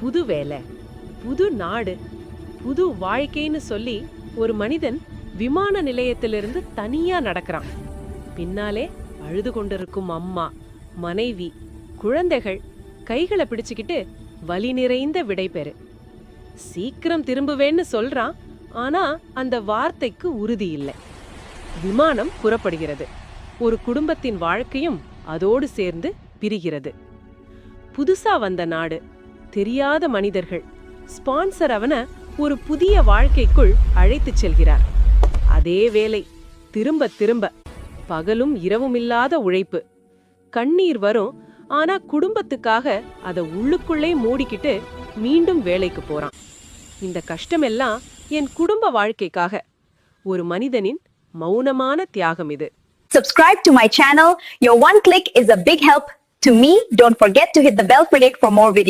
புது வேலை, புது நாடு, புது வாழ்க்கைன்னு சொல்லி ஒரு மனிதன் விமான நிலையத்திலிருந்து தனியா நடக்கிறான். பின்னாலே அழுது கொண்டிருக்கும் அம்மா, மனைவி, குழந்தைகள் கைகளை பிடிச்சுக்கிட்டு வலி நிறைந்த விடைபெறு. சீக்கிரம் திரும்புவேன்னு சொல்றான். ஆனா அந்த வார்த்தைக்கு உறுதி இல்லை. விமானம் புறப்படுகிறது. ஒரு குடும்பத்தின் வாழ்க்கையும் அதோடு சேர்ந்து பிரிகிறது. புதுசா வந்த நாடு, தெரியாத மனிதர்கள், ஸ்பான்சர் அவனை ஒரு புதிய வாழ்க்கைக்குள் அழைத்துச் செல்கிறார். அதே வேலை, திரும்ப திரும்ப, பகலும் இரவும் இல்லாத உழைப்பு. கண்ணீர் வரும். ஆனா குடும்பத்துக்காக அதை உள்ளுக்குள்ளே மூடிக்கிட்டு மீண்டும் வேலைக்கு போறான். இந்த கஷ்டமெல்லாம் என் குடும்ப வாழ்க்கைக்காக. ஒரு மனிதனின் மௌனமான தியாகம் இது. Subscribe to my channel. Your one click is a big help to me. Don't forget to hit the bell for more videos.